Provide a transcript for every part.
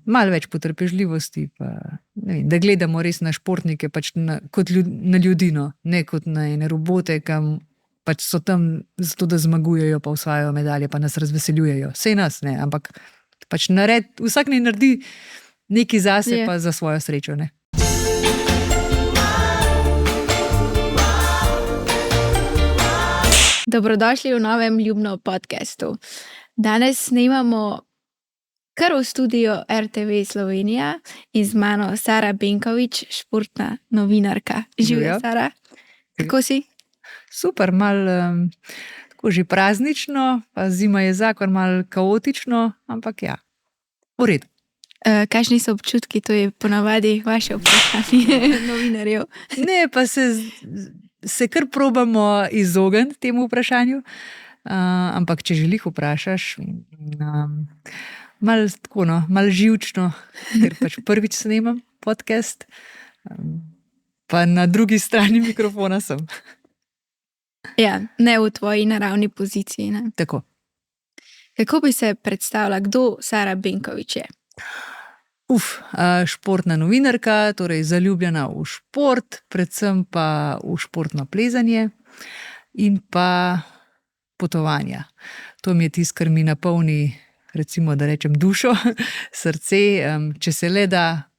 malo več potrpežljivosti, pa, ne vem, da gledamo res na športnike pač kot na ljudi, no, ne kot na ene robote, kam pač so tam zato, da zmagujejo, pa osvajajo medalje, pa nas razveseljujejo. Sej nas, ne, ampak pač vsak naj naredi nekaj zase, pa za svojo srečo, ne. Dobrodošli v novem Ljubno podcastu. Danes snemamo kar v studiu RTV Slovenija in z mano Sara Benkovič, športna novinarka. Živjo, Sara. Kako si? Super, malo tako že praznično, pa zima je zakon, malo kaotično, ampak ja, v redu. Kakšni so občutki, to je ponavadi vaše vprašanje novinarjev? Ne, pa se kar probamo izogniti temu vprašanju, ampak če želih vprašaš, malo tako, no, malo živčno, ker pač prvič snemam podcast, pa na drugi strani mikrofona sem. Ja, ne v tvoji naravni poziciji, ne? Tako. Kako bi se predstavila, kdo Sara Benkovič je? Športna novinarka, torej zaljubljena v šport, predvsem pa v športno plezanje in pa potovanja. To mi je tisto, kar mi napolni, recimo, da rečem, dušo, srce. Če se le da,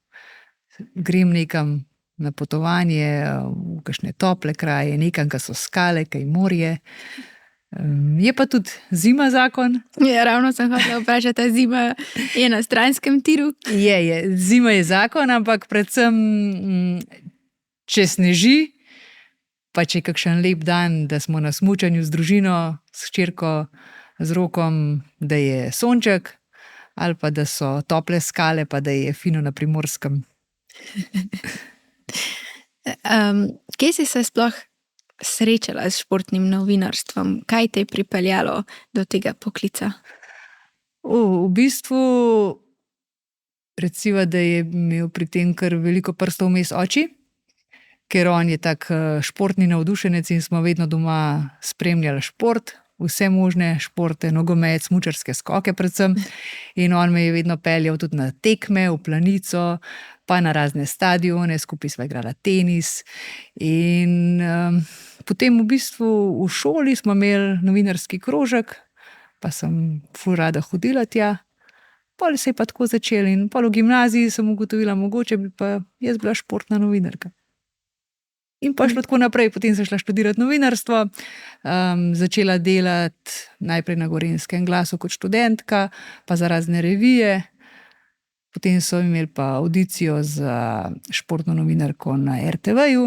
grem nekam na potovanje, v kakšne tople kraje, nekam, ko so skale, kaj morje. Je pa tudi zima zakon. Ja, ravno sem hotela vprašati, ta zima je na stranskem tiru? Je. Zima je zakon, ampak predvsem, če sneži, pa če je kakšen lep dan, da smo na smučanju z družino, s hčerko, z Rokom, da je sonček, ali pa da so tople skale, pa da je fino na Primorskem. Kje si se sploh srečala s športnim novinarstvom? Kaj te je pripeljalo do tega poklica? V bistvu, recimo, da je imel pri tem kar veliko prstov vmes oči, ker on je tak športni navdušenec in smo vedno doma spremljali šport, vse možne športe, nogomet, smučarske skoke predvsem. In on me je vedno peljal tudi na tekme, v Planico, pa na razne stadione, skupaj sva igrala tenis. In potem v bistvu v šoli smo imeli novinarski krožek, pa sem ful rada hodila tja. Pol se je pa tako začelo in pol v gimnaziji sem ugotovila, mogoče bi pa jaz bila športna novinarka. In pa šlo tako naprej, potem sem šla študirati novinarstvo, začela delati najprej na Gorenjskem glasu kot študentka, pa za razne revije. Potem so imeli pa avdicijo za športno novinarko na RTV-ju.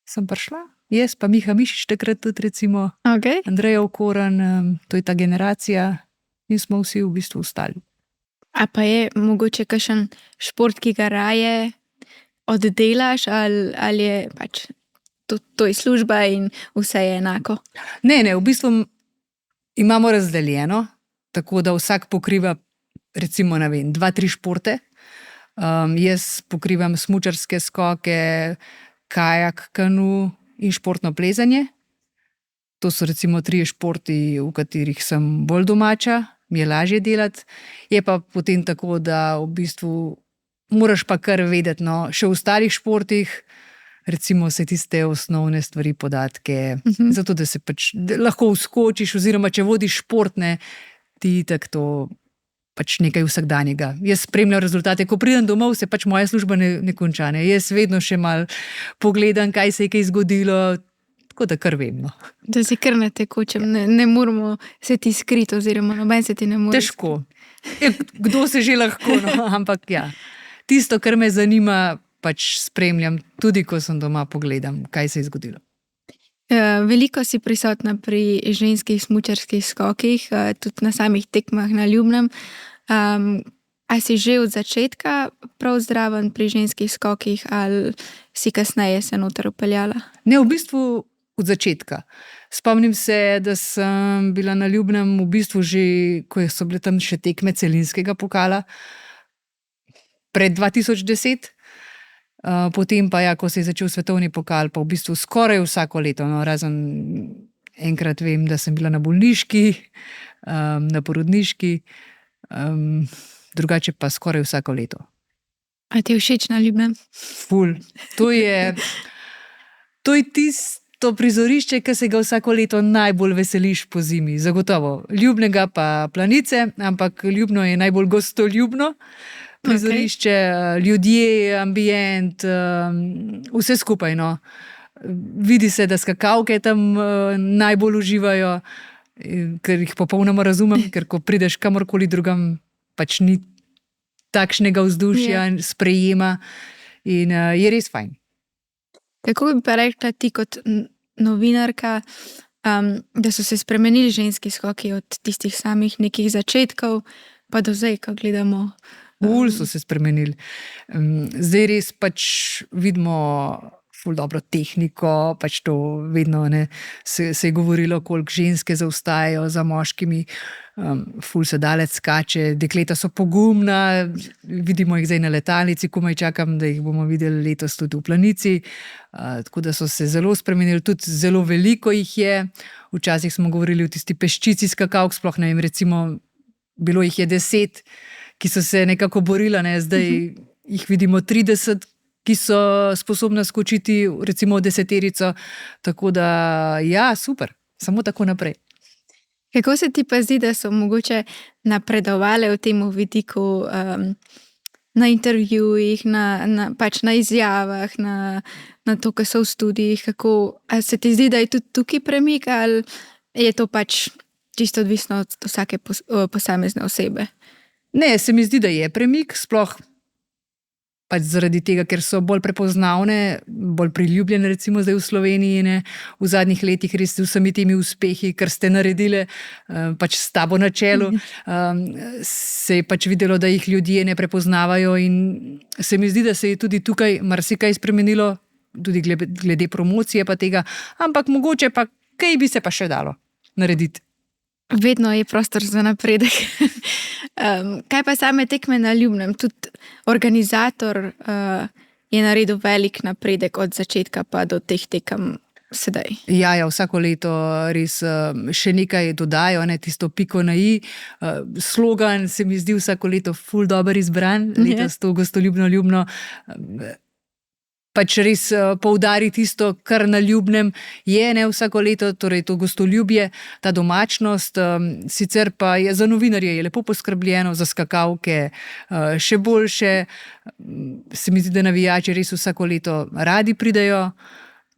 Sem prišla, jaz pa Miha Mišič takrat tudi, recimo, Okay. Andreja Okoran, to je ta generacija, in smo vsi v bistvu ostali. A pa je mogoče kakšen šport, ki ga raje oddelaš, ali je pač to je služba in vse je enako? Ne, v bistvu imamo razdeljeno, tako da vsak pokriva recimo, ne vem, 2-3 športe. Jaz pokrivam smučarske skoke, kajak, kanu in športno plezanje. To so recimo 3 športi, v katerih sem bolj domača, mi je lažje delati. Je pa potem tako, da v bistvu moraš pa kar vedeti, no, še v ostalih športih, recimo vse tiste osnovne stvari, podatke, zato da se pač lahko vskočiš, oziroma če vodiš športne, ti itak to pač nekaj vsakdanjega. Jaz spremljam rezultate, ko pridem domov, se pač moja služba ne konča, ne. Jaz vedno še malo pogledam, kaj se je kaj zgodilo, tako da kar vem, no. Da si kar na tekočem, ne moramo se ti skriti, oziroma noben se ti ne more. Težko. Kdo se že lahko, no, ampak ja. Tisto, kar me zanima, pač spremljam, tudi ko sem doma, pogledam, kaj se je zgodilo. Veliko si prisotna pri ženskih smučarskih skokih, tudi na samih tekmah na Ljubnem. A si že od začetka prav zraven pri ženskih skokih ali si kasneje se noter vpeljala? Ne, v bistvu od začetka. Spomnim se, da sem bila na Ljubnem v bistvu že, ko so bile tam še tekme celinskega pokala, pred 2010. Potem pa ja, ko se je začel svetovni pokal, pa v bistvu skoraj vsako leto, no, razen enkrat vem, da sem bila na bolniški, na porodniški, drugače pa skoraj vsako leto. A ti je všeč na Ljubnem? Ful. To je tisto prizorišče, ki se ga vsako leto najbolj veseliš po zimi. Zagotovo. Ljubnega pa Planice, ampak Ljubno je najbolj gostoljubno prizorišče, ljudje, ambient, vse skupaj. No. Vidi se, da skakalke tam najbolj uživajo, ker jih popolnoma razumem, ker ko prideš kamorkoli drugam, pač ni takšnega vzdušja, sprejema in je res fajn. Kako bi pa rekla ti kot novinarka, da so se spremenili ženski skoki od tistih samih nekih začetkov, pa do zdaj, ko gledamo? Ful so se spremenili. Zdaj res pač vidimo ful dobro tehniko, pač to vedno se je govorilo, koliko ženske zaostajajo za moškimi, ful se daleč skače, dekleta so pogumna, vidimo jih zdaj na letalnici, komaj čakam, da jih bomo videli letos tudi v Planici, tako da so se zelo spremenili, tudi zelo veliko jih je, včasih smo govorili o tisti peščici skakalk, sploh ne vem, recimo bilo jih je 10, ki so se nekako borila, zdaj jih vidimo 30, ki so sposobna skočiti recimo 10-terico, tako da ja, super, samo tako naprej. Kako se ti pa zdi, da so mogoče napredovale v tem vidiku na intervjujih, pač na izjavah, na to, kar so v študijih, a se ti zdi, da je tudi tukaj premik, ali je to pač čisto odvisno od vsake posamezne osebe? Ne, se mi zdi, da je premik, sploh pač zaradi tega, ker so bolj prepoznavne, bolj priljubljene recimo zdaj v Sloveniji, v zadnjih letih res z vsemi temi uspehi, kar ste naredile, pač s tabo na čelu, se je pač videlo, da jih ljudje ne prepoznavajo in se mi zdi, da se je tudi tukaj marsikaj spremenilo, tudi glede promocije pa tega, ampak mogoče pa kaj bi se pa še dalo narediti. Vedno je prostor za napredek. Kaj pa same tekme na Ljubnem? Tudi organizator je naredil velik napredek od začetka pa do teh tekem sedaj. Ja, vsako leto res še nekaj dodajo, tisto piko na i. Slogan se mi zdi vsako leto ful dober izbran, letos to gostoljubno. Pač res poudari tisto, kar na Ljubnem je, vsako leto, torej to gostoljubje, ta domačnost, sicer pa je za novinarje je lepo poskrbljeno, za skakalke še boljše, se mi zdi, da navijači res vsako leto radi pridejo,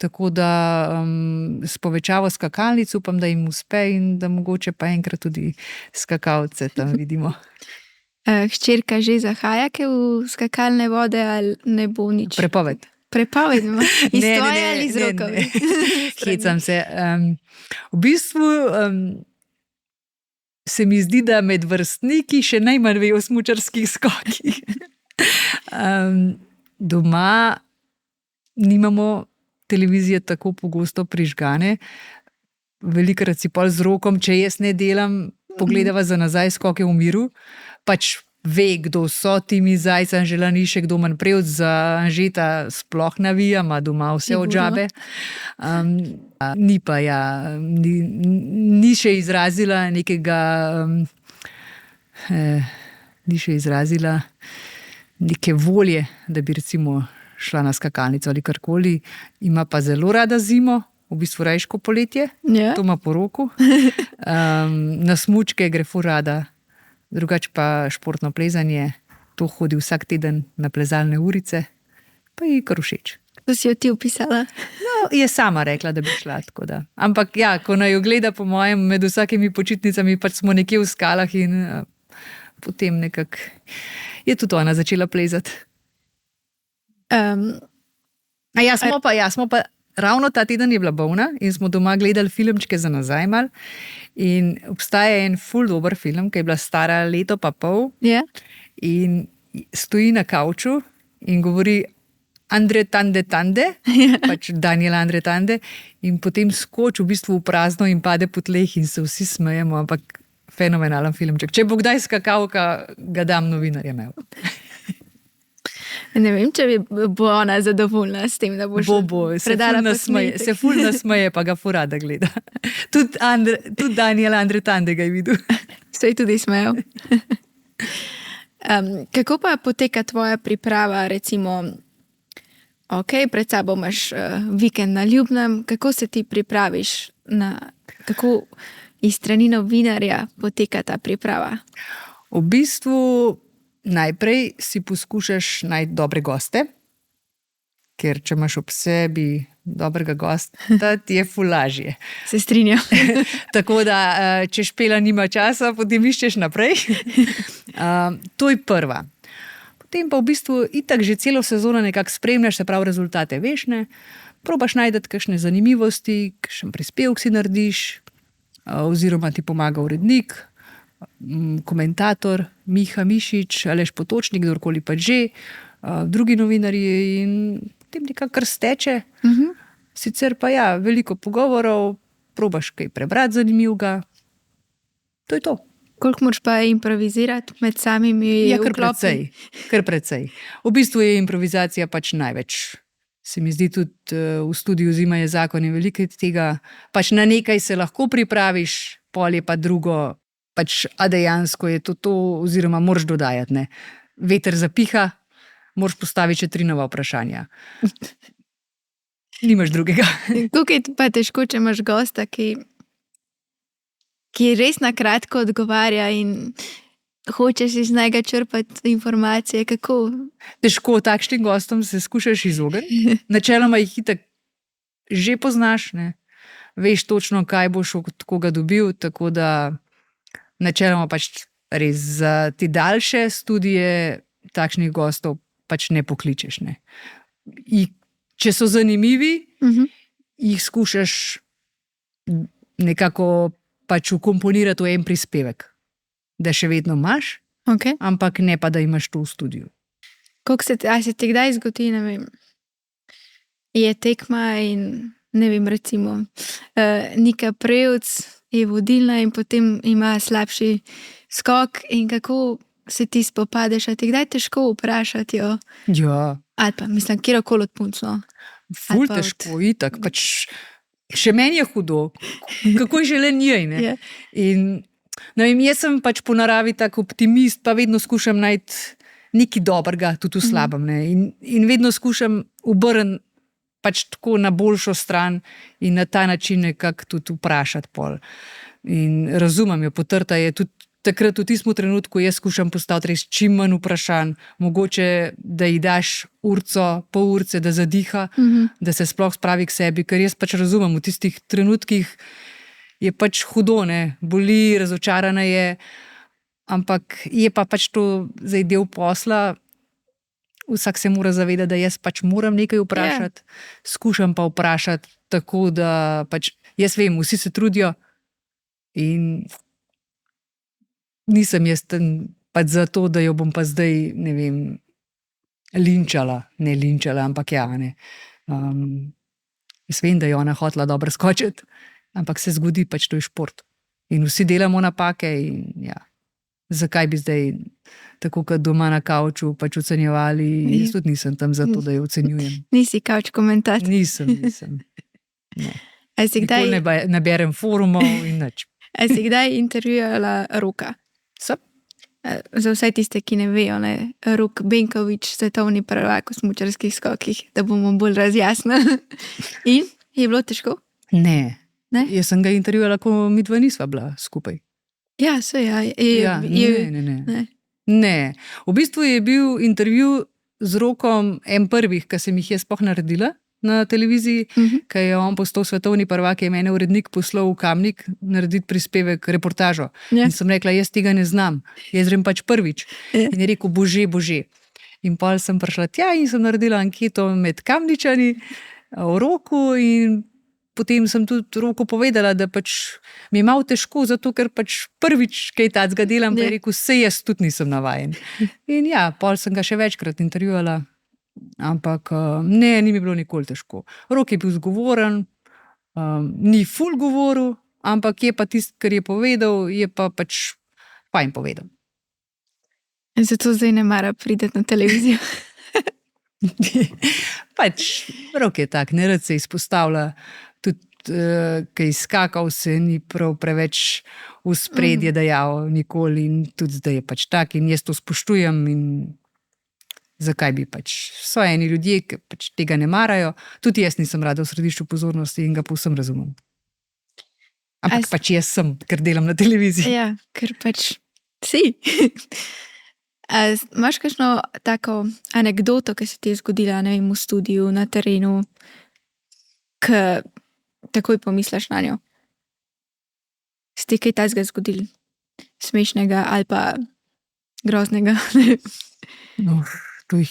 tako da s povečavo skakalnic upam, da jim uspe in da mogoče pa enkrat tudi skakalce tam vidimo. Hčerka že zahaja v skakalne vode ali ne bo nič? Prepoved ima. Iz tvoje ali iz rokave? Hecam se. V bistvu se mi zdi, da med vrstniki še najmanj ve o smučarskih skokih. Doma nimamo televizije tako pogosto prižgane. Velikokrat si pol z rokom, če jaz ne delam, pogledava za nazaj skoke v miru. Pač ve, kdo so Timi Zajc, Anžela Nišek, Domen Prevc, za Anžeta sploh navija, ima doma vse od žabe. Ni pa ni še izrazila nekega ni še izrazila neke volje, da bi recimo šla na skakalnico ali karkoli. Ima pa zelo rada zimo, v bistvu rajško poletje, to ima po roku. Na smučke gre ful rada. Drugač pa športno plezanje, to hodi vsak teden na plezalne urice, pa ji kar všeč. To si jo ti opisala? No, je sama rekla, da bi šla, tako da. Ampak ja, ko naj jo gleda po mojem, med vsakimi počitnicami, pač smo nekje v skalah in potem nekako je tudi ona začela plezati. Smo pa ravno ta teden je bila bolna in smo doma gledali filmčke za nazaj mal. In obstaja en ful dober film, ki je bila stara leto pa pol. In stoji na kavču in govori Andre Tande Tande, pač Daniel Andre Tande, in potem skoči v bistvu v prazno in pade po tleh in se vsi smejemo, ampak fenomenalen filmček. Če bo kdaj skakalka, ga dam novinarjem. Ne vem, če bo ona zadovoljna s tem, da bo predala posnetek. Se ful nasmeje, pa ga ful rada gleda. Tudi Daniel Andre Tande ga je videl. Se je tudi smejal. Kako pa poteka tvoja priprava, recimo, pred sabo imaš vikend na Ljubnem, kako se ti pripraviš, kako iz strani novinarja poteka ta priprava? V bistvu najprej si poskušaš najti dobre goste, ker če imaš ob sebi dobrega gosta, ti je ful lažje. Se strinjam. Tako da, če Špela nima časa, potem iščeš naprej. To je prva. Potem pa v bistvu itak že celo sezono nekako spremljaš, se pravi rezultate veš, ne. Probaš najti kakšne zanimivosti, kakšen prispevek si narediš, oziroma ti pomaga urednik, komentator Miha Mišič, Aleš Potočnik, kdorkoli pa že, drugi novinarji in potem nekako kar steče. Sicer pa ja, veliko pogovorov, probaš kaj prebrati zanimivega. To je to. Koliko moraš pa improvizirati med samimi vklopi? Kar precej. V bistvu je improvizacija pač največ. Se mi zdi tudi v studiu Zima je zakon in veliko tega. Pač na nekaj se lahko pripraviš, pol je pa drugo, pač, a dejansko je to, oziroma moraš dodajati, ne. Veter zapiha, moraš postaviti še 3 nova vprašanja. Nimaš drugega. Koliko je pa težko, če imaš gosta, ki res na kratko odgovarja in hočeš iz njega črpati informacije, kako? Težko, takšnim gostom se skušaš izogniti. Načeloma jih itak že poznaš, ne. Veš točno, kaj boš od koga dobil, tako da načeloma pač res za te daljše studije takšnih gostov pač ne pokličeš, ne. Če so zanimivi, jih skušaš nekako pač vkomponirati v en prispevek, da še vedno imaš, ampak ne pa, da imaš to v studiu. A se ti kdaj zgodi, ne vem, je tekma in ne vem, recimo Nika Prevc je vodilna in potem ima slabši skok in kako se ti spopadeš, a ti kdaj težko vprašati jo? Ja. Ali pa, mislim, kjerokoli od punc, no. Ful težko, itak, pač še meni je hudo, kako je že le njej, ne. Ja. In ne vem, jaz sem pač po naravi tak optimist, pa vedno skušam najti nekaj dobrega, tudi v slabem, ne. In vedno skušam obrniti pač tako na boljšo stran in na ta način nekako tudi vprašati pol. In razumem jo, potrta je tudi takrat v tistem trenutku, jaz skušam postaviti res čim manj vprašanj, mogoče, da ji daš urco, pol urce, da zadiha, da se sploh spravi k sebi, ker jaz pač razumem, v tistih trenutkih je pač hudo, ne, boli, razočarana je, ampak je pa pač to zdaj del posla, vsak se mora zavedati, da jaz pač moram nekaj vprašati, skušam pa vprašati tako, da pač, jaz vem, vsi se trudijo in nisem jaz pač zato, da jo bom pa zdaj, ne vem, ne linčala, ampak ja, ne. Jaz vem, da je ona hotela dobro skočiti, ampak se zgodi, pač to je šport. In vsi delamo napake in ja, zakaj bi zdaj tako kot doma na kavču pač ocenjevali, jaz tudi nisem tam zato, da jo ocenjujem. Nisi kavč komentator. Nisem. Ne. Nikoli ne berem forumov in nič. A si kdaj intervjuvala Roka? Za vse tiste, ki ne vejo, ne, Rok Benkovič, svetovni prvak v smučarskih skokih, da bomo bolj razjasnili. In je bilo težko? Ne. Jaz sem ga intervjuvala, ko midva nisva bila skupaj. Ja, saj ja. Ne. V bistvu je bil intervju z Rokom en prvih, ki sem jih jaz sploh naredila na televiziji, ker je on postal svetovni prvak, je mene urednik poslal v Kamnik narediti prispevek, reportažo. In sem rekla, jaz tega ne znam, jaz grem pač prvič. In je rekel, bože. In pol sem prišla tja in sem naredila anketo med Kamničani o Roku in potem sem tudi Roku povedala, da pač mi je malo težko, zato ker pač prvič kaj tacga delam, pa je rekel, saj jaz tudi nisem navajen. In ja, pol sem ga še večkrat intervjuvala, ampak ne, ni mi bilo nikoli težko. Rok je bil zgovoren, ni ful govoril, ampak je pa tisto, kar je povedal, je pa pač fajn povedal. Zato zdaj ne mara priti na televizijo. Pač Rok je tak, nerad se izpostavlja. Tudi kaj skakal, se ni prav preveč v spredje dajal nikoli in tudi zdaj je pač tak in jaz to spoštujem in zakaj bi pač. So eni ljudje, ki pač tega ne marajo, tudi jaz nisem rada v središču pozornosti in ga povsem razumem. Ampak pač jaz sem, ker delam na televiziji. Ja, ker pač si. Imaš kakšno tako anekdoto, ki se ti je zgodila, ne vem, v studiu, na terenu, ki takoj pomisliš na njo? Se ti kaj takega zgodil? Smešnega ali pa groznega? No,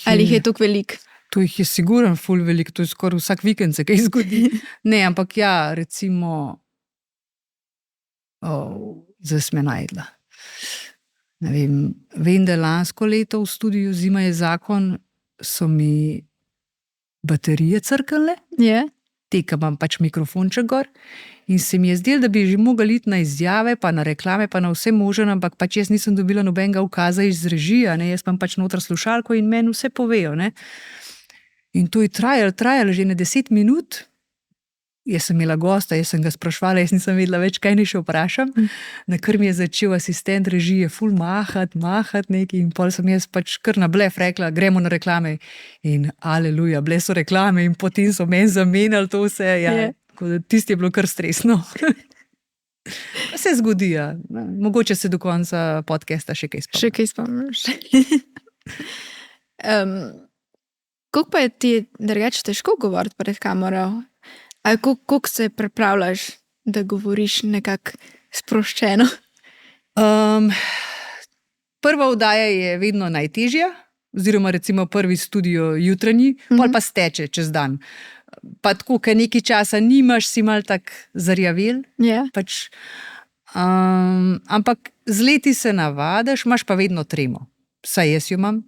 Ali jih je toliko veliko? To jih je sigurno ful veliko, to je skoraj vsak vikend se kaj zgodi. Ne, ampak ja, recimo, zdaj sem me najdla. Ne vem, da lansko leto v studiu Zima je zakon, so mi baterije crknile, te, ki imam pač mikrofonček gor, in se mi je zdelo, da bi že mogli iti na izjave, pa na reklame, pa na vse možno, ampak pač jaz nisem dobila nobenega ukaza iz režije, ne, jaz imam pač noter slušalko in meni vse povejo, ne. In to je trajalo že na 10 minut. Jaz sem imela gosta, jaz sem ga spraševala, jaz nisem vedela več, kaj ni še vprašam. Na kar mi je začel asistent režije ful mahati nekaj in pol sem jaz pač kar na blef rekla, gremo na reklame. In aleluja, bile so reklame in potem so meni zamenjali to vse. Ja. Tisti je bilo kar stresno. Se zgodi, ja. Mogoče se do konca podcasta še kaj spomnim. Še kaj spomniš. Koliko pa je ti drugače težko govoriti pred kamero? Ali koliko se pripravljaš, da govoriš nekako sproščeno? Prva oddaja je vedno najtežja, oziroma recimo prvi studio jutranji, pol pa steče čez dan. Pa tako, ker nekaj časa nimaš, si mal tak zarjavel. Pač, ampak z leti se navadiš, imaš pa vedno tremo. Saj jaz jo imam.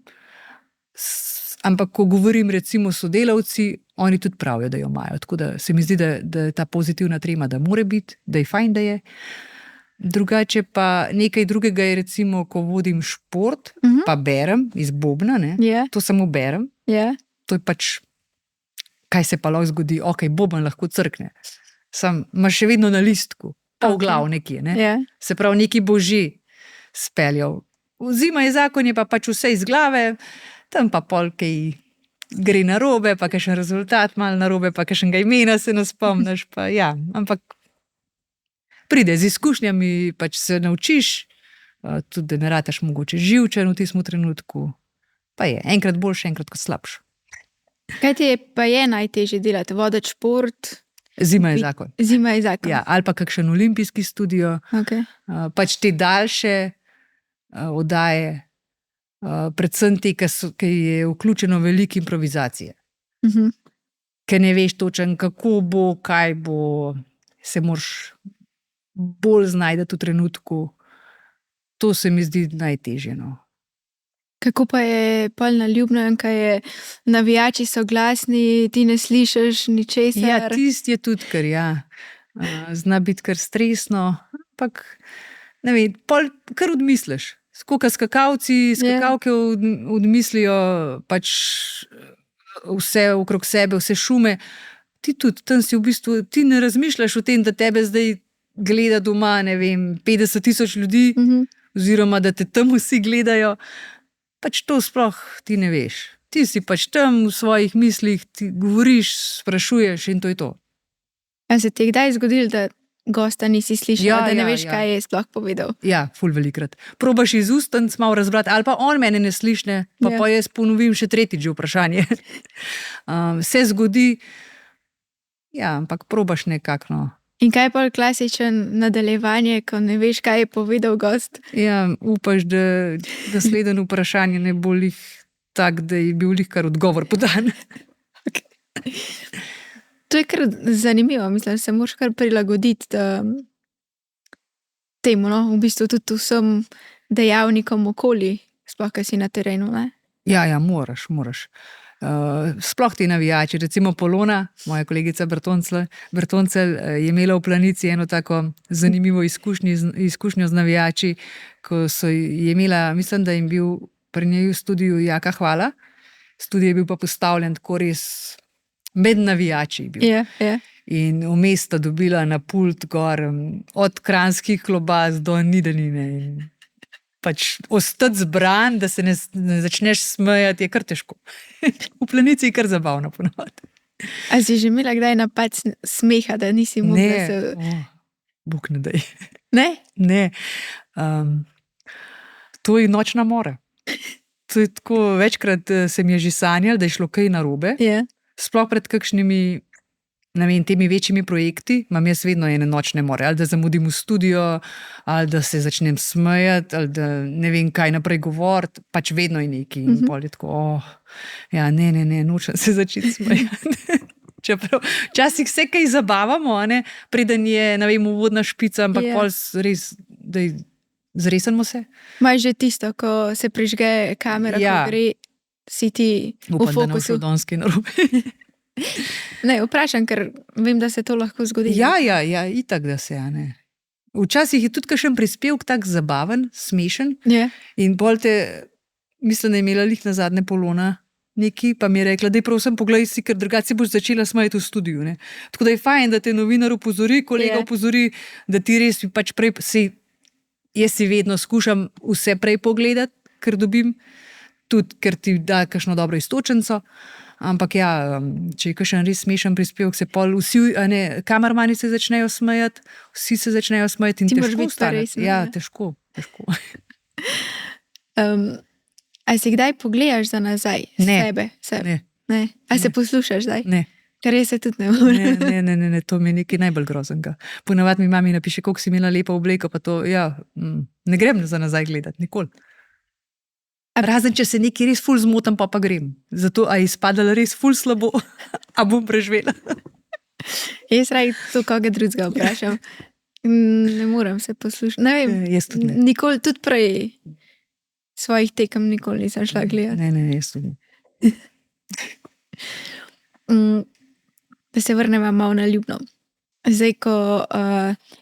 Ampak ko govorim recimo sodelavci, oni tudi pravijo, da jo imajo. Tako da se mi zdi, da je ta pozitivna trema, da more biti, da je fajn, da je. Drugače pa nekaj drugega je recimo, ko vodim šport, pa berem iz bobna, ne. To samo berem. To je pač, kaj se pa lahko zgodi, boben lahko crkne. Sam imaš še vedno na listku, pa v glav nekje, ne. Se pravi, neki bo že speljal. Zima je zakon, je pa pač vse iz glave, tam pa pol kaj gre narobe, pa kakšen rezultat malo narobe, pa kakšnega imena se ne spomniš, pa ja, ampak pride z izkušnjami, pač se naučiš, tudi da ne rataš mogoče živčen v tistem trenutku, pa je, enkrat boljše, enkrat kot slabše. Kaj ti pa je najtežje delati? Voditi šport? Zima je zakon. Zima je zakon. Ja, ali pa kakšen olimpijski studio, pač te daljše oddaje, predvsem te, ki je vključeno veliko improvizacije. Ker ne veš točen, kako bo, kaj bo, se moraš bolj znajti v trenutku. To se mi zdi najtežje, no. Kako pa je pol na Ljubnem, kaj je navijači so glasni, ti ne slišiš ničesar? Ja, tisti je tudi kar, ja. Zna biti kar stresno, ampak ne vem, pol kar odmisliš. Skoka skakalci, skakalke odmislijo pač vse okrog sebe, vse šume. Ti tudi, tam si v bistvu, ti ne razmišljaš o tem, da tebe zdaj gleda doma, ne vem, 50,000 ljudi, oziroma da te tam vsi gledajo. Pač to sploh ti ne veš. Ti si pač tam v svojih mislih, ti govoriš, sprašuješ in to je to. A se ti je kdaj zgodilo, da gosta nisi slišala, da ne veš, kaj je sploh povedal? Ja, ful velikrat. Probaš iz ustanc malo razbrati, ali pa on mene ne slišne, pa jaz ponovim še tretjič vprašanje. Se zgodi, ja, ampak probaš nekako, no. In kaj je pol klasičen nadaljevanje, ko ne veš, kaj je povedal gost? Ja, upaš, da naslednje vprašanje ne bo lih tak, da je bil lih kar odgovor podan. To je kar zanimivo, mislim, se moraš kar prilagoditi temu, no, v bistvu tudi vsem dejavnikom okoli, sploh, kaj si na terenu, ne? Ja, moraš. Sploh ti navijači, recimo Polona, moja kolegica Bertoncelj, je imela v Planici eno tako zanimivo izkušnjo z navijači, ko je imela, mislim, da jim bil pri njej v studiu Jaka Hvala, studio je bil pa postavljen tako res med navijači bil. In vmes sta dobila na pult gor od kranjskih klobas do nidenine. In pač ostati zbran, da se ne začneš smejati, je kar težko. V Planici je kar zabavno ponovadi. A si že imela kdaj napad smeha, da nisi mogla se... Bog ne daj. Ne? Ne. To je nočna mora. To je tako, večkrat se mi je že sanjalo, da je šlo kaj narobe. Ja. Sploh pred kakšnimi, ne vem, temi večjimi projekti, imam jaz vedno ene nočne more. Ali da zamudim v studio, ali da se začnem smejati, ali da ne vem, kaj naprej govoriti. Pač vedno je neki. In pol je tako, ja, ne, nočem se začeti smejati. Čeprav včasih se kaj zabavamo, ne? Preden je, ne vem, uvodna špica, ampak pol res, da zresemo se. Imaš že tisto, ko se prižge kamera, ko gre, si ti v Upam, fokusu. da ne bo donski narobe. Ne, vprašam, ker vem, da se to lahko zgodi. Ja, itak, da se, ne. Včasih je tudi kakšen prispevek tak zabaven, smešen. In pol te, mislim, da je imela lih na zadnje Polona neki, pa mi je rekla, daj prosim, poglej si, ker drugače si boš začela smajati v studiu. Ne. Tako da je fajn, da te novinar opozori, kolega opozori, da ti res pač prej jaz si vedno skušam vse prej pogledati, ker dobim, tudi ker ti da kakšno dobro iztočenco. Ampak ja, če je kakšen res smešen prispevek, se pol vsi, kamermani se začnejo smejati, vsi se začnejo smejati in ti težko ostane. Ja, težko. A si kdaj pogledaš za nazaj sebe? Ne. A se poslušaš zdaj? Ne. Ker jaz se tudi ne morem. Ne, to mi je nekaj najbolj groznega. Ponavadi mi mami napiše, koliko si imela lepa obleko, pa to, ne grem za nazaj gledati, nikoli. Razen, če se nekaj res ful zmotam, pa grem. Zato, a je izpadalo res ful slabo, a bom preživela. Jaz raj to koga drugega vprašam. Ne morem se poslušati. Ne vem, jaz tudi ne. Nikoli, tudi prej svojih tekem nikoli nisem šla gledati. Ne, jaz tudi ne. Da se vrnemo malo na Ljubno. Zdaj, ko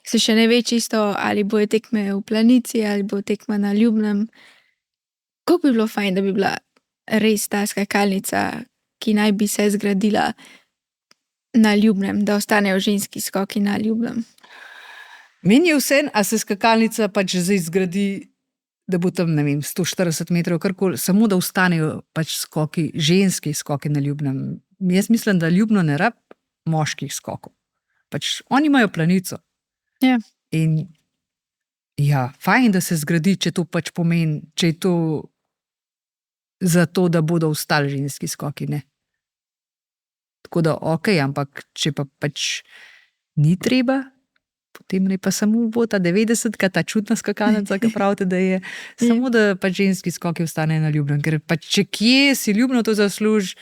se še ne ve čisto, ali bojo tekme v Planici, ali bo tekma na Ljubnem, kako bi bilo fajn, da bi bila res ta skakalnica, ki naj bi se zgradila na Ljubnem, da ostanejo ženski skoki na Ljubnem? Meni je vse, a se skakalnica pač zdaj zgradi, da bo tam, ne vem, 140 metrov, karkoli, samo da ostanejo pač skoki, ženski skoki na Ljubnem. Jaz mislim, da Ljubno ne rab moških skokov. Pač oni imajo Planico. Ja. In ja, fajn, da se zgradi, če to pač pomeni, če je to zato, da bodo ostali ženski skoki, ne. Tako da, ampak če pa pač ni treba, potem ne pa samo bo ta 90-ka, ta čudna skakalnica, ki pravite, da je, samo da pač ženski skoki ostanejo na Ljubnem, ker pač če kje si Ljubno to zasluži,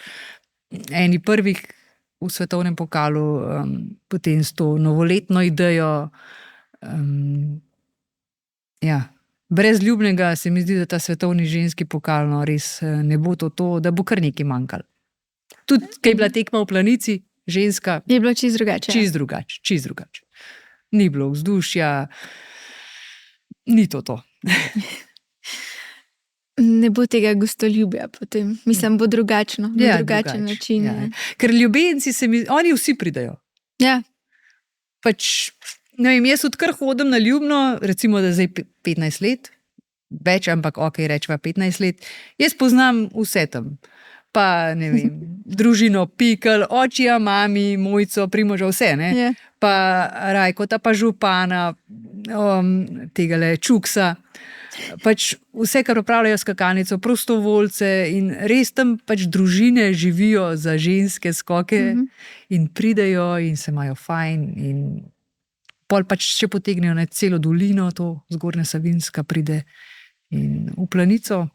eni prvih v svetovnem pokalu, potem s to novoletno idejo, brez Ljubnega se mi zdi, da ta svetovni ženski pokal, res ne bo to, da bo kar nekaj manjkalo. Tudi, kaj je bila tekma v Planici, ženska. Je bilo čisto drugače. Čisto drugače. Ni bilo vzdušja, ni to. Ne bo tega gostoljubja potem. Mislim, bo drugačno, na drugačen način. Ja. Ker ljubenci oni vsi pridejo. Ja. Pač, ne vem, jaz odkar hodim na Ljubno, recimo, da zdaj 15 let, več, ampak rečeva 15 let, jaz poznam vse tam. Pa, ne vem, družino Pikl, očija, mami, Mojco, Primoža, vse, ne? Ja. Pa Rajkota, pa župana, tegale Čuksa. Pač vse, kar opravljajo skakalnico, prostovoljce in res tam pač družine živijo za ženske skoke in pridejo in se imajo fajn in pol pač še potegnejo na celo dolino, to Zgornja Savinjska pride in v Planico.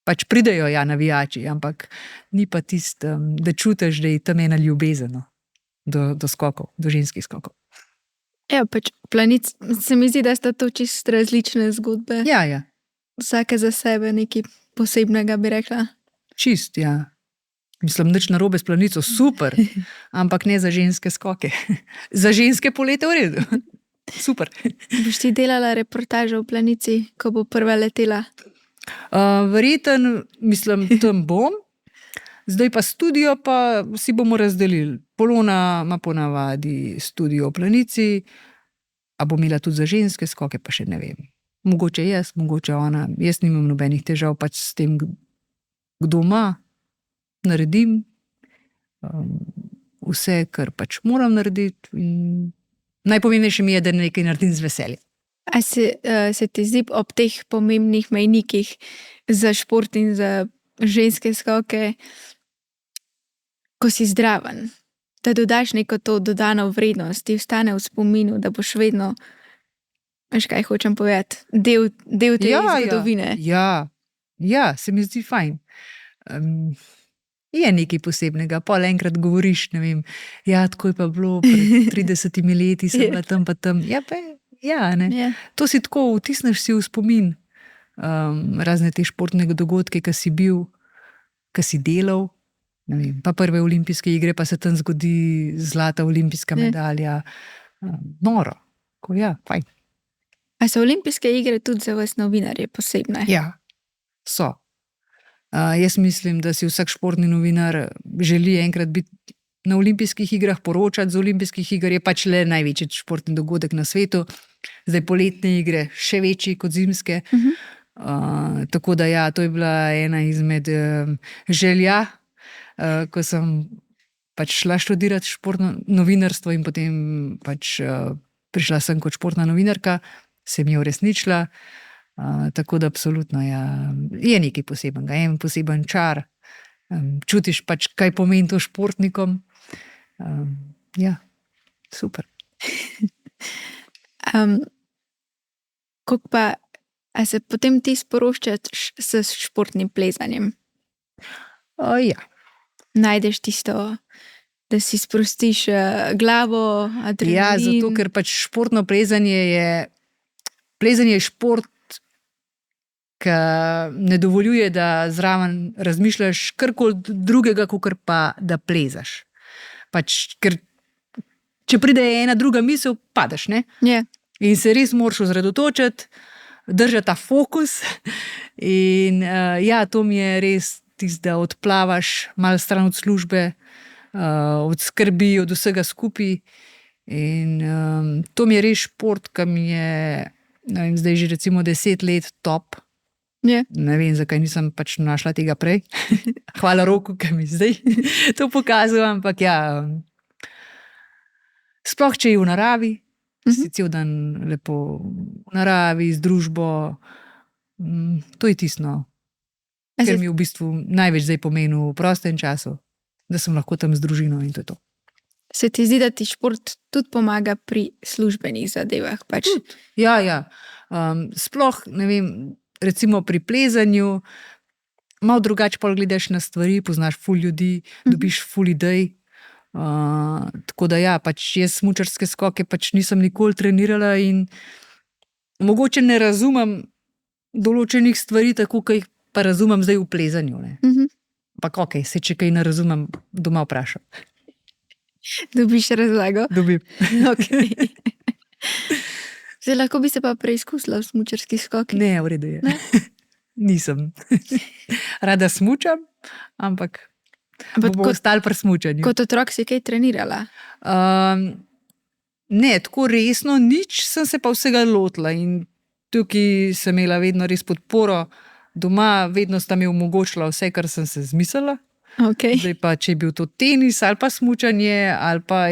Pač pridejo, navijači, ampak ni pa tisto, da čutiš, da je tam ena ljubezen do skokov, do ženskih skokov. Ja, pač Planic, se mi zdi, da sta to čisto različne zgodbe. Ja. Vsake za sebe nekaj posebnega, bi rekla. Čist, ja. Mislim, nič narobe s Planico, super, ampak ne za ženske skoke. Za ženske polete v redu. Super. Boš ti delala reportažo v Planici, ko bo prva letela? Verjetno, mislim, tam bom. Zdaj pa studio, pa si bomo razdelili. Polona ima ponavadi studio v Planici, a bo imela tudi za ženske skoke, pa še ne vem. Mogoče jaz, mogoče ona. Jaz nimam nobenih težav pač s tem, kdo ima, naredim vse, kar pač moram narediti. In najpomembnejše mi je, da nekaj naredim z veseljem. A se ti zdi ob teh pomembnih mejnikih za šport in za ženske skoke, ko si zdraven, da dodaš neko to dodano vrednost, ti ostane v spominu, da boš vedno, veš kaj hočem povedati, del te zgodovine. Ja, se mi zdi fajn. Je nekaj posebnega, pol enkrat govoriš, ne vem, ja, tako je pa bilo pred 30 leti, sem bila tam pa tam. Ne. To si tako, vtisneš si v spomin razne te športne dogodke, ki si bil, ki si delal, ne vem, pa prve olimpijske igre, pa se tam zgodi zlata olimpijska medalja. Noro, fajn. A so olimpijske igre tudi za vas novinarje posebne? Ja, so. Jaz mislim, da si vsak športni novinar želi enkrat biti na olimpijskih igrah, poročati z olimpijskih iger, je pač le največji športni dogodek na svetu. Zdaj poletne igre še večji kot zimske. Tako da ja, to je bila ena izmed želja, ko sem pač šla študirati športno novinarstvo in potem pač prišla sem kot športna novinarka, se mi je uresničila. Tako da absolutno je nekaj posebenega, en poseben čar. Čutiš pač, kaj pomeni to športnikom. Ja, super. Kako pa, a se potem ti sproščaš s športnim plezanjem? Ja. Najdeš tisto, da si sprostiš glavo, adrenalin? Ja, zato ker pač športno plezanje je šport, ki ne dovoljuje, da zraven razmišljaš karkoli drugega, kakor pa da plezaš. Pač, ker če pride ena druga misel, padeš, ne? Yeah. In se res moraš osredotočiti, držati ta fokus. In to mi je res tisto, da odplavaš malo stran od službe, od skrbi, od vsega skupaj. In to mi je res šport, ki mi je, ne vem, zdaj že recimo 10 let top. Yeah. Ne vem, zakaj nisem pač našla tega prej. Hvala Roku, ki mi zdaj to pokazal, ampak sploh, če je v naravi, si cel dan lepo v naravi, z družbo, to je tisto, ker mi v bistvu največ zdaj pomeni v prostem času, da sem lahko tam z družino in to je to. Se ti zdi, da ti šport tudi pomaga pri službenih zadevah? Pač? Ja. Sploh, ne vem, recimo pri plezanju, malo drugače pol gledaš na stvari, poznaš ful ljudi, dobiš ful idej. Tako da pač jaz smučarske skoke pač nisem nikoli trenirala in mogoče ne razumem določenih stvari, tako kot jih pa razumem zdaj v plezanju. Ampak se če kaj ne razumem, doma vprašam. Dobiš razlago? Dobim. Okay. Zdaj, lahko bi se pa preizkusila v smučarskih skokih? Ne, v redu je. Nisem. Rada smučam, ampak bomo ostali pri smučanju. Kot otrok si kaj trenirala? Ne, tako resno nič, sem se pa vsega lotila in tukaj sem imela vedno res podporo. Doma vedno sta mi omogočila vse, kar sem se zmislila. Okay. Zdaj pa, če je bil to tenis ali pa smučanje, ali pa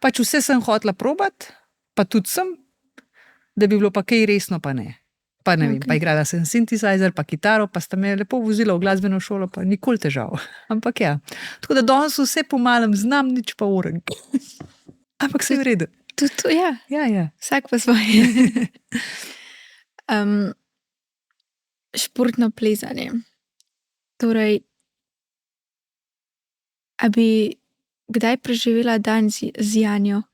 pač vse sem hotela probati, pa tudi sem, da bi bilo pa kaj resno, pa ne. Pa ne vem, pa igrala sem synthesizer, pa kitaro, pa sta me lepo vozila v glasbeno šolo, pa nikoli težav. Ampak tako da danes vse pomalem znam, nič pa orenk. Ampak se je v redu. Tudi, ja. Ja. Vsak pa svoje. Športno plezanje. Torej, a bi kdaj preživela dan z Janjo?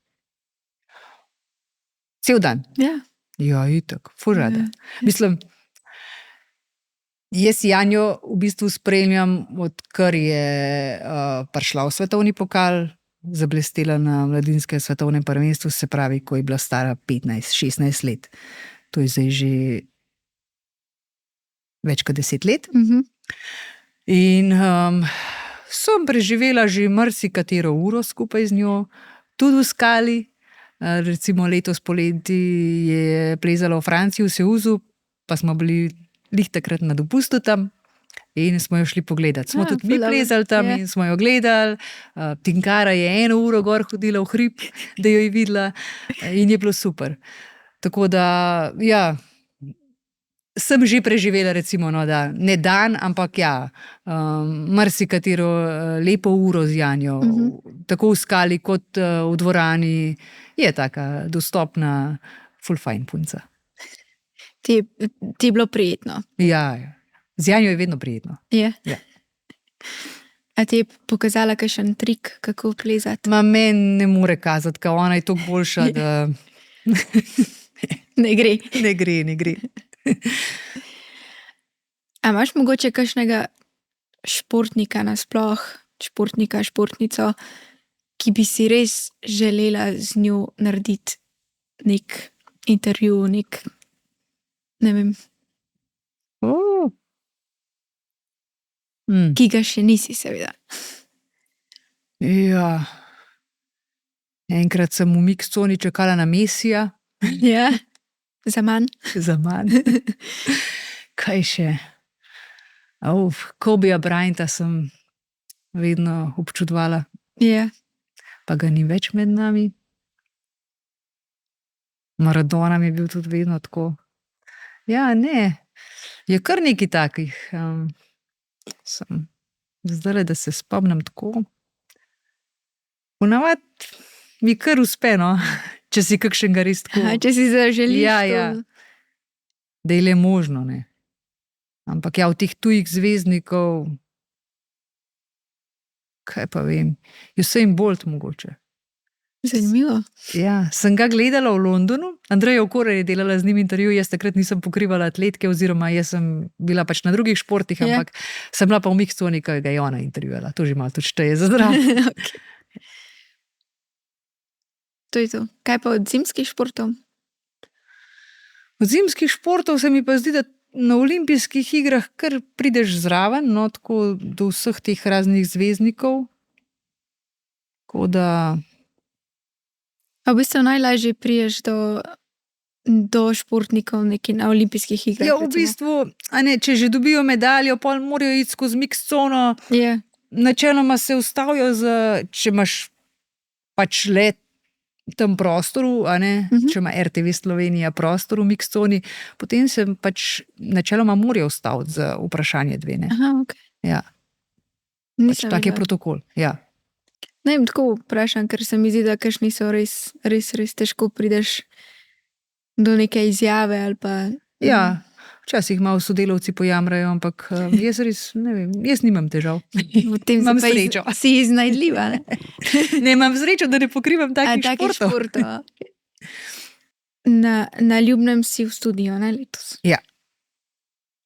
Cel dan? Ja. Ja, itak, ful rada. Mislim, jaz Janjo v bistvu spremljam, odkar je prišla v svetovni pokal, zablestela na mladinskem svetovnem prvenstvu, se pravi, ko je bila stara 15-16 let. To je zdaj že več kot 10 let. In sem preživela že marsikatero uro skupaj z njo, tudi v skali. Recimo letos poleti je plezala v Franciji, v Seuzu, pa smo bili lih takrat na dopustu tam in smo jo šli pogledat. Smo tudi mi plezali tam in smo jo gledali. Tinkara je 1 uro gor hodila v hrib, da jo je videla in je bilo super. Tako da, ja, sem že preživela, recimo, no, da ne dan, ampak ja, marsikatero lepo uro z Janjo, tako v skali kot v dvorani, je taka dostopna, ful fajn punca. Ti je bilo prijetno? Ja, z Janjo je vedno prijetno. Je? Ja. A ti je pokazala kakšen trik, kako plezati? Meni ne more kazati, ker ona je toliko boljša, da Ne gre. ne gre. A imaš mogoče kakšnega športnika nasploh, športnika, športnico, ki bi si res želela z njo narediti nek intervju, ne vem, ki ga še nisi, seveda. Ja. Enkrat sem v mix coni čakala na Messija. Ja, za manj. Za manj. Kaj še? Kobija Bryanta sem vedno občudovala, Ja. pa ga ni več med nami. Maradona mi je bil tudi vedno tako. Ja, ne, je kar nekaj takih. Zdajle, da se spomnim tako. Ponavadi mi kar uspe, no, če si kakšnega res tako. Če si zaželiš. Ja. Da je le možno, ne. Ampak ja, v teh tujih zvezdnikov, kaj pa vem, Usain Bolt mogoče. Zanimivo. Ja, sem ga gledala v Londonu, Andreja Okorer je delala z njim intervju, jaz takrat nisem pokrivala atletke, oziroma jaz sem bila pač na drugih športih, ampak sem bila pa v mix coni, ko ga je ona intervjuvala. To že malo tudi šteje za zdrav. Okay. To je to. Kaj pa od zimskih športov? Od zimskih športov se mi pa zdi, da na olimpijskih igrah kar prideš zraven, no, tako do vseh teh raznih zvezdnikov. Tako da... A v bistvu najlažje priješ do športnikov neki na olimpijskih igrah? Ja, v bistvu, a ne, če že dobijo medaljo, pol morajo iti skozi mix cono. Ja. Načeloma se ustavijo, če imaš pač let v tem prostoru, a ne, če ima RTV Slovenija prostor v mix coni, potem se pač načeloma morajo ustaviti za vprašanje 2, ne. Aha, ok. Ja, pač tak je protokol, ja. Ne vem, tako vprašam, ker se mi zdi, da kakšni so res težko prideš do neke izjave ali pa... Ja, včasih malo sodelavci pojamrajo, ampak jaz res, ne vem, jaz nimam težav. Imam srečo. Si iznajdljiva, ne? Ne, imam srečo, da ne pokrivam takih športov. Na Ljubnem si v studiu, ne, letos? Ja.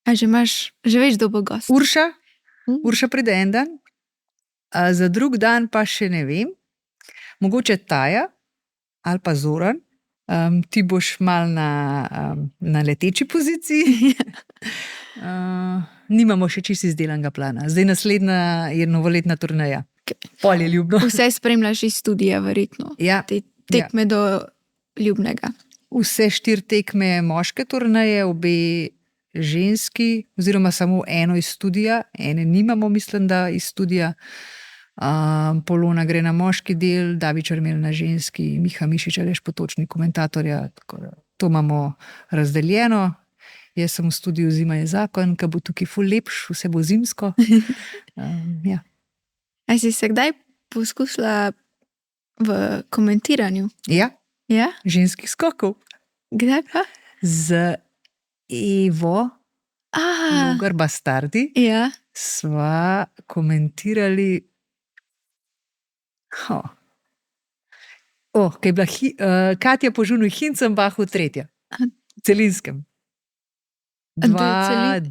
A že veš, kdo bo gost? Urša pride en dan, za drug dan pa še ne vem. Mogoče Taja ali pa Zoran. Ti boš mal na leteči poziciji. Nimamo še čisto izdelanega plana. Zdaj naslednja je novoletna turneja. Pol je Ljubno. Vse spremljaš iz studija, verjetno. Ja. Te tekme do Ljubnega. Vse 4 tekme moške turneje, obe ženski, oziroma samo eno iz studija. Ene nimamo, mislim, da iz studija. Polona gre na moški del, David Črmel na ženski, Miha Mišič, Aleš Potočnik, komentatorja. To imamo razdeljeno. Jaz sem v studiu Zima je zakon, ki bo tukaj ful lepš, vse bo zimsko. Ja. A si se kdaj poskusila v komentiranju? Ja. Ja? Ženskih skokov. Kdaj pa? Z Evo Logar Bastardi sva komentirali kaj je bila Katja Požun v Hincenbachu 3. V Celinskem. 2009,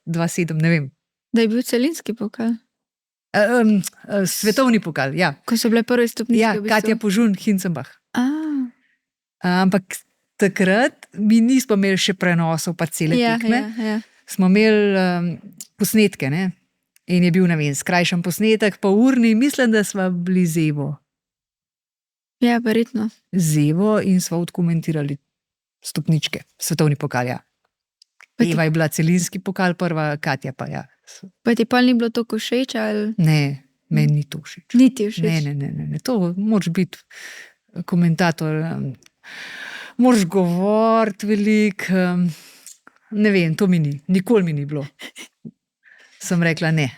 2007, ne vem. Da je bil celinski pokal? Svetovni pokal, ja. Ko so bile prve stopničke. Ja, Katja Požun, Hincenbach. Ampak takrat mi nismo imeli še prenosov pa cele tekme. Ja. Smo imeli posnetke, ne. In je bil, ne vem, skrajšan posnetek, pa urni, mislim, da sva bili z Evo. Ja, verjetno. Z Evo in sva odkomentirali stopničke, svetovni pokal, ja. Pa ti- Eva je bila celinski pokal, prva, Katja pa ja. Pa ti pa ni bilo to všeč ali Ne, meni ni to všeč. niti všeč? Ne. To moraš biti komentator, moraš govoriti veliko. Ne vem, to mi ni, nikoli mi ni bilo. Sem rekla ne.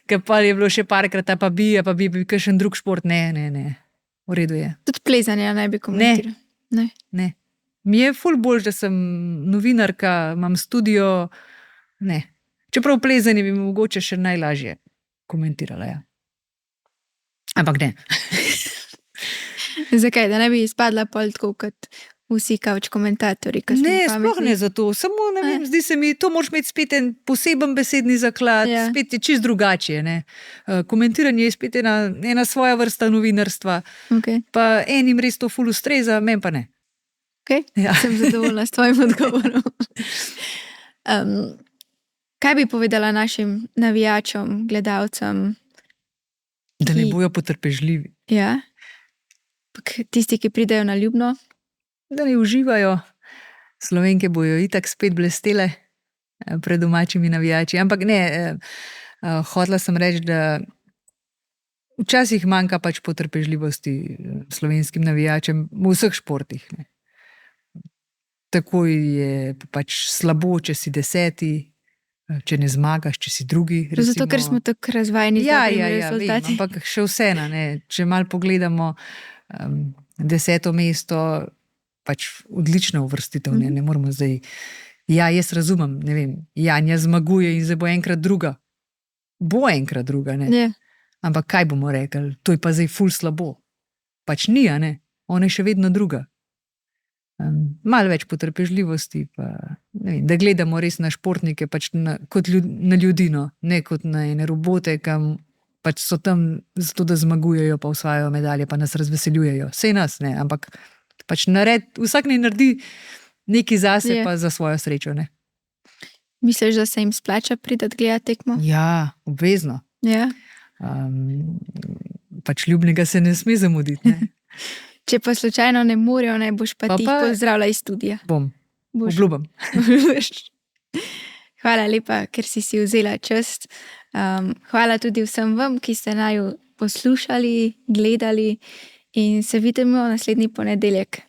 Ker pa je bilo še parkrat, a pa bi kakšen drug šport. Ne. V redu je. Tudi plezanje ne bi komentiral. Ne. Ne. Mi je ful boljš, da sem novinarka, imam studio. Ne. Čeprav plezanje bi mi mogoče še najlažje komentirala. Ja. Ampak ne. Zakaj? Da ne bi izpadla pol tako kot vsi kavč komentatorji. ki smo Ne, sploh pametni? ne zato. Samo ne vem, zdi se mi, to moraš imeti spet en poseben besedni zaklad, Ja. spet je čist drugače. Ne. Komentiranje je spet ena svoja vrsta novinarstva. Okay. Pa enim res to ful ustreza, meni pa ne. Okay. Ja. Sem zadovoljna s tvojim odgovorom. Kaj bi povedala našim navijačem, gledalcem? Da ne Ki- bojo potrpežljivi. Ja? Tisti, ki pridejo na Ljubno? Da ne uživajo. Slovenke bojo itak spet blestele pred domačimi navijači. Ampak ne, hotela sem reči, da včasih manjka pač potrpežljivosti slovenskim navijačem v vseh športih. Ne. Tako je pač slabo, če si 10, če ne zmagaš, če si drugi. Zato, ker smo tako razvajeni z Ja, dobrimi vem, rezultati. ampak še vseeno, če malo pogledamo 10. mesto, pač odlična uvrstitev, ne moramo zdaj. Ja, jaz razumem, ne vem, Janja zmaguje in zdaj bo enkrat druga. Bo enkrat druga, ne. Ja. Ampak kaj bomo rekli, to je pa zdaj ful slabo. Pač ni, a ne, ona je še vedno druga. Malo več potrpežljivosti, pa, ne vem, da gledamo res na športnike pač kot na ljudino, ne kot na ene robote, kam pač so tam zato, da zmagujejo, pa osvajajo medalje, pa nas razveseljujejo. Sej nas, ne, ampak pač vsak naj naredi nekaj zase, Je. pa za svojo srečo. Ne. Misliš, da se jim splača priti gledati tekmo? Ja, obvezno. Ja. Pač ljubnega se ne sme zamuditi. Ne. Če pa slučajno ne morejo, ne boš pa ti Pa- pozdravila iz studia. Bom, Boš. obljubim. Hvala lepa, ker si vzela čas. Hvala tudi vsem vam, ki ste naju poslušali, gledali in se vidimo naslednji ponedeljek.